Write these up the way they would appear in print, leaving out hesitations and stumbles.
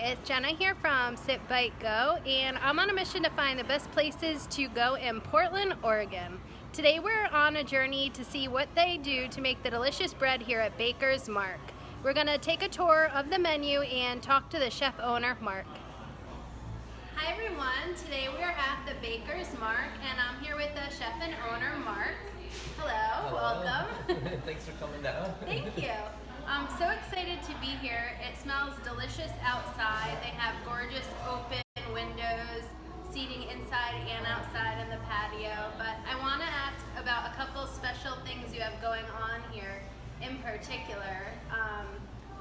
it's Jenna here from Sit Bite Go, and I'm on a mission to find the best places to go in Portland, Oregon. Today we're on a journey to see what they do to make the delicious bread here at Baker's Mark. We're going to take a tour of the menu and talk to the chef owner, Mark. Hi everyone, today we are at the Baker's Mark, and I'm here with the chef and owner, Mark. Hello. Welcome. Thanks for coming down. Thank you. I'm so excited to be here. It smells delicious outside. They have gorgeous open windows, seating inside and outside in the patio. But I want to ask about a couple special things you have going on here in particular.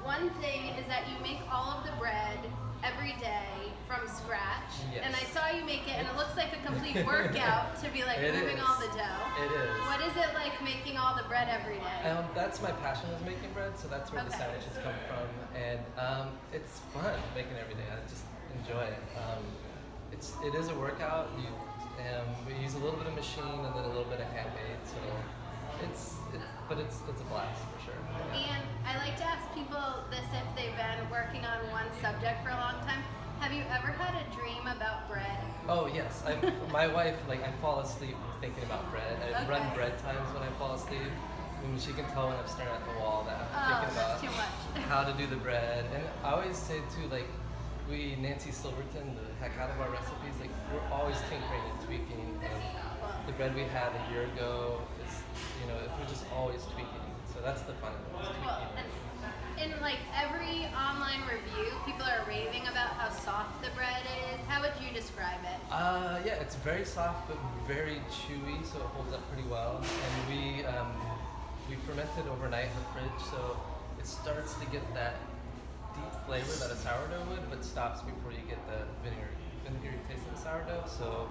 One thing is that you make all of the bread every day from scratch. Yes. And I saw you make it, and it looks like a complete workout to be like moving all the dough. It is. What is it like making all the bread every day? That's my passion, is making bread, so that's where the sandwiches come from. And it's fun making every day. I just enjoy it. It is a workout. We use a little bit of machine and then a little bit of handmade, so it's a blast for sure. Yeah. And I like to ask people this if they've been working on one subject for a long time. Have you ever had a dream about bread? Oh yes, my wife, I fall asleep thinking about bread. I run bread times when I fall asleep. And she can tell when I'm staring at the wall that I'm thinking about too much. how to do the bread. And I always say too, we Nancy Silverton the heck out of our recipes. We're always tinkering and tweaking. And the bread we had a year ago is, we're just always tweaking. So that's the fun of it, is tweaking. In every online review, people are raving about how soft the bread is. How would you describe it? Yeah, it's very soft but very chewy, so it holds up pretty well. And we ferment it overnight in the fridge, so it starts to get that deep flavor that a sourdough would, but stops before you get the vinegary taste of the sourdough. So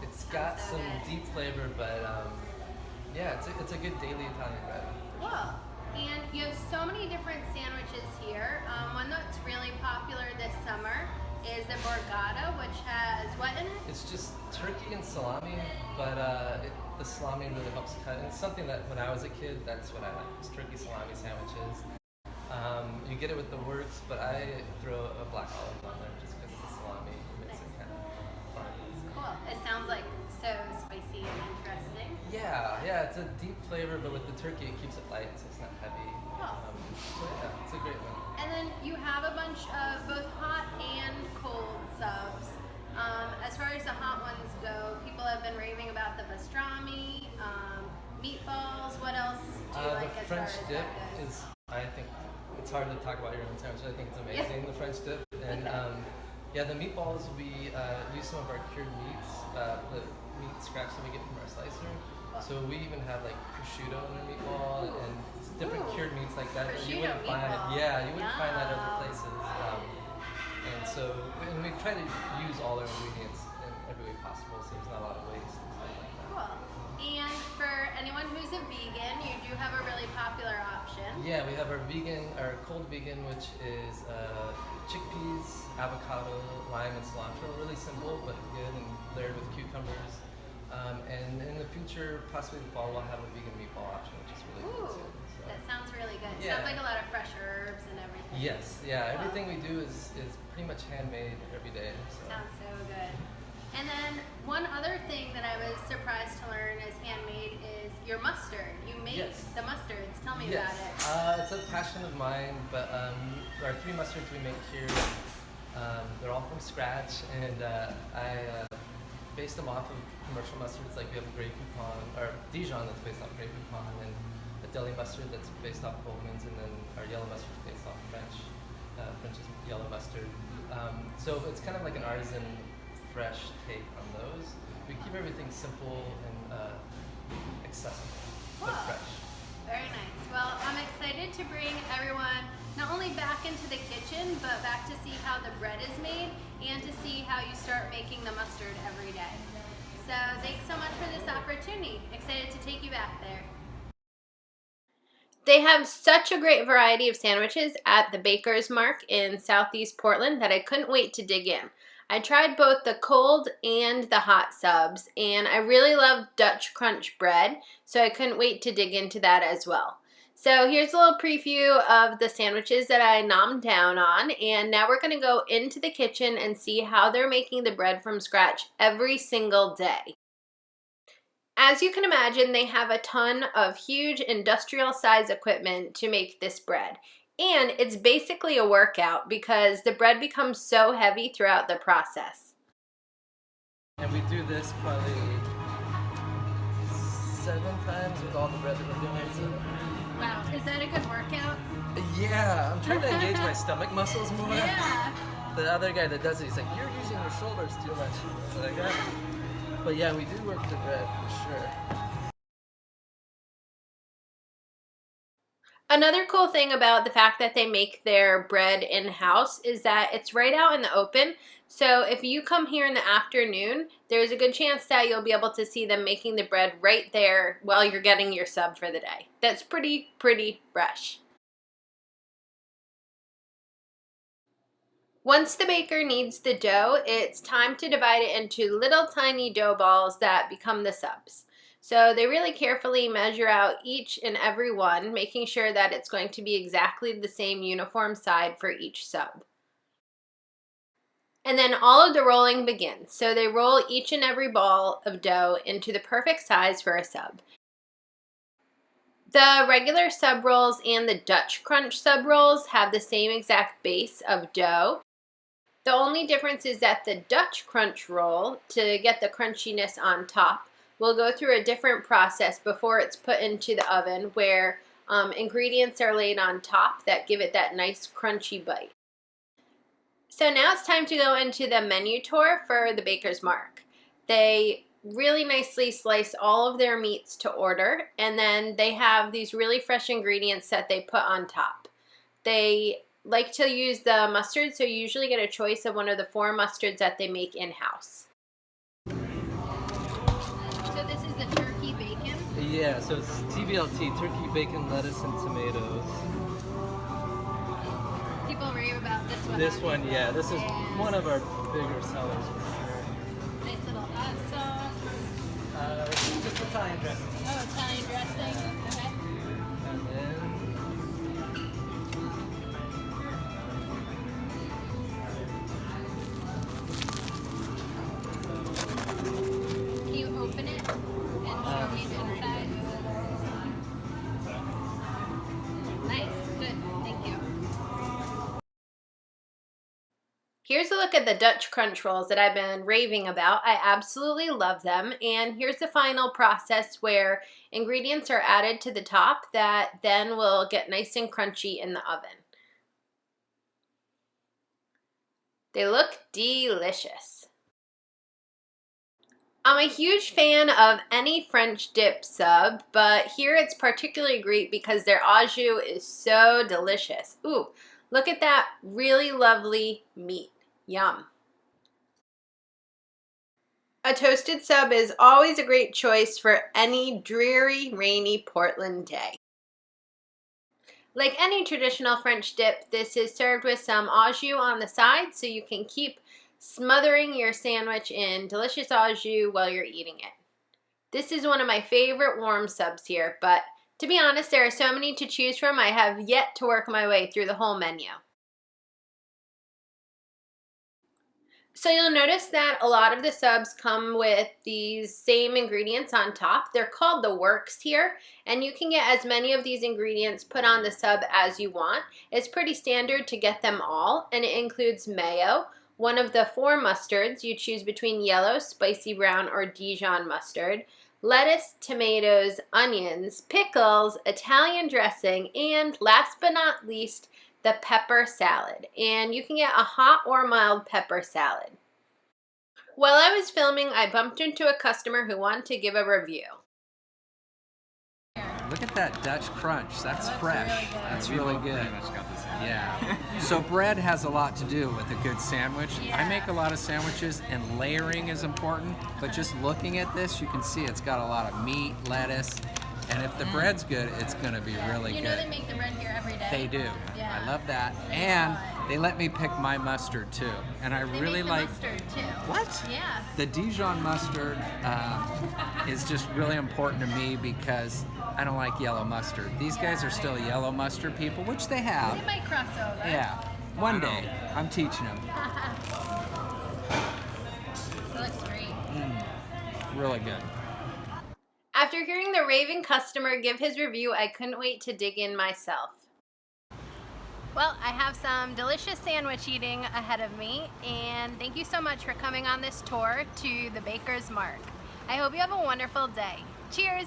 it's got some deep flavor, but yeah, it's a good daily Italian bread. Cool. And you have so many different sandwiches here. One that's really popular this summer is the Borgatta, which has what in it? It's just turkey and salami, but the salami really helps cut. And it's something that when I was a kid, that's what I liked, was turkey salami sandwiches. You get it with the works, but I throw a black olive on there just because of the salami. It makes it kind of fun. Cool. It sounds like so spicy and interesting. Yeah, it's a deep flavor, but with the turkey, it keeps it light, so it's not heavy. So yeah, it's a great one. And then you have a bunch of both hot and cold subs. As far as the hot ones go, people have been raving about the pastrami, meatballs. What else do you like the as French far as dip that goes? is, I think, it's hard to talk about your own sandwich. I think it's amazing, the French dip. And the meatballs, we use some of our cured meats, the meat scraps that we get from our slicer. So we even have prosciutto in our meatball and different cured meats like that. You wouldn't find it. Yeah, you wouldn't find that other places. And we try to use all our ingredients in every way possible, so there's not a lot of waste and stuff like that. Cool. And for anyone who's a vegan, you do have a really popular option. Yeah, we have our cold vegan, which is chickpeas, avocado, lime, and cilantro. Really simple, but good, and layered with cucumbers. And in the future, possibly the fall, we'll have a vegan meatball option, which is really good too. So. That sounds really good. Yeah. Sounds like a lot of fresh herbs and everything. Yes, yeah. Everything we do is pretty much handmade every day. So. Sounds so good. And then one other thing that I was surprised to learn is handmade is your mustard. You make the mustards. Tell me about it. It's a passion of mine, but our 3 mustards we make here, they're all from scratch, and I based them off of commercial mustards. We have a Grey Poupon, or Dijon that's based off Grey Poupon, and a deli mustard that's based off Coleman's, and then our yellow mustard is based off French's yellow mustard. So it's kind of like an artisan, fresh take on those. We keep everything simple and accessible, but fresh. Very nice. Well, I'm excited to bring everyone not only back into the kitchen, but back to see how the bread is made and to see how you start making the mustard every day. So thanks so much for this opportunity. Excited to take you back there. They have such a great variety of sandwiches at the Baker's Mark in Southeast Portland that I couldn't wait to dig in. I tried both the cold and the hot subs, and I really love Dutch crunch bread, so I couldn't wait to dig into that as well. So here's a little preview of the sandwiches that I nommed down on, and now we're gonna go into the kitchen and see how they're making the bread from scratch every single day. As you can imagine, they have a ton of huge industrial size equipment to make this bread. And it's basically a workout because the bread becomes so heavy throughout the process. And we do this probably 7 times with all the bread that we're doing. So. Wow, is that a good workout? Yeah, I'm trying to engage my stomach muscles more. Yeah. The other guy that does it, he's like, you're using your shoulders too much. So like that. But yeah, we do work the bread for sure. Another cool thing about the fact that they make their bread in-house is that it's right out in the open. So if you come here in the afternoon, there's a good chance that you'll be able to see them making the bread right there while you're getting your sub for the day. That's pretty fresh. Once the baker kneads the dough, it's time to divide it into little tiny dough balls that become the subs. So they really carefully measure out each and every one, making sure that it's going to be exactly the same uniform side for each sub. And then all of the rolling begins. So they roll each and every ball of dough into the perfect size for a sub. The regular sub rolls and the Dutch Crunch sub rolls have the same exact base of dough. The only difference is that the Dutch Crunch roll, to get the crunchiness on top, will go through a different process before it's put into the oven where ingredients are laid on top that give it that nice crunchy bite. So now it's time to go into the menu tour for the Baker's Mark. They really nicely slice all of their meats to order, and then they have these really fresh ingredients that they put on top. They like to use the mustard, so you usually get a choice of one of the 4 mustards that they make in-house. So this is the turkey bacon? Yeah, so it's TBLT, turkey, bacon, lettuce, and tomatoes. People rave about this one. This one, yeah, this is one of our bigger sellers for sure. Nice little hot sauce. Just Italian dressing. Oh, Italian dressing. Okay. And then Can you open it and show me the inside? Nice, good, thank you. Here's a look at the Dutch Crunch rolls that I've been raving about. I absolutely love them. And here's the final process where ingredients are added to the top that then will get nice and crunchy in the oven. They look delicious. I'm a huge fan of any French dip sub, but here it's particularly great because their au jus is so delicious. Ooh, look at that really lovely meat. Yum. A toasted sub is always a great choice for any dreary, rainy Portland day. Like any traditional French dip, this is served with some au jus on the side so you can keep smothering your sandwich in delicious au jus while you're eating it. This is one of my favorite warm subs here, but to be honest, there are so many to choose from, I have yet to work my way through the whole menu. So you'll notice that a lot of the subs come with these same ingredients on top. They're called the works here, and you can get as many of these ingredients put on the sub as you want. It's pretty standard to get them all, and it includes mayo, one of the 4 mustards. You choose between yellow, spicy brown, or Dijon mustard, lettuce, tomatoes, onions, pickles, Italian dressing, and last but not least, the pepper salad. And you can get a hot or mild pepper salad. While I was filming, I bumped into a customer who wanted to give a review. Look at that Dutch Crunch. That's fresh. That's really good. Yeah. So bread has a lot to do with a good sandwich. Yeah. I make a lot of sandwiches, and layering is important. But just looking at this, you can see it's got a lot of meat, lettuce, and if the bread's good, it's going to be really good. You know they make the bread here every day. They do. Yeah. I love that. And they let me pick my mustard too. And I They really make the like. mustard too. What? Yeah. The Dijon mustard is just really important to me because I don't like yellow mustard. These guys are still yellow mustard people, which they have. They might cross over. Yeah, one day I'm teaching them. It looks great. Really good. After hearing the raving customer give his review, I couldn't wait to dig in myself. Well, I have some delicious sandwich eating ahead of me, and thank you so much for coming on this tour to the Baker's Mark. I hope you have a wonderful day. Cheers!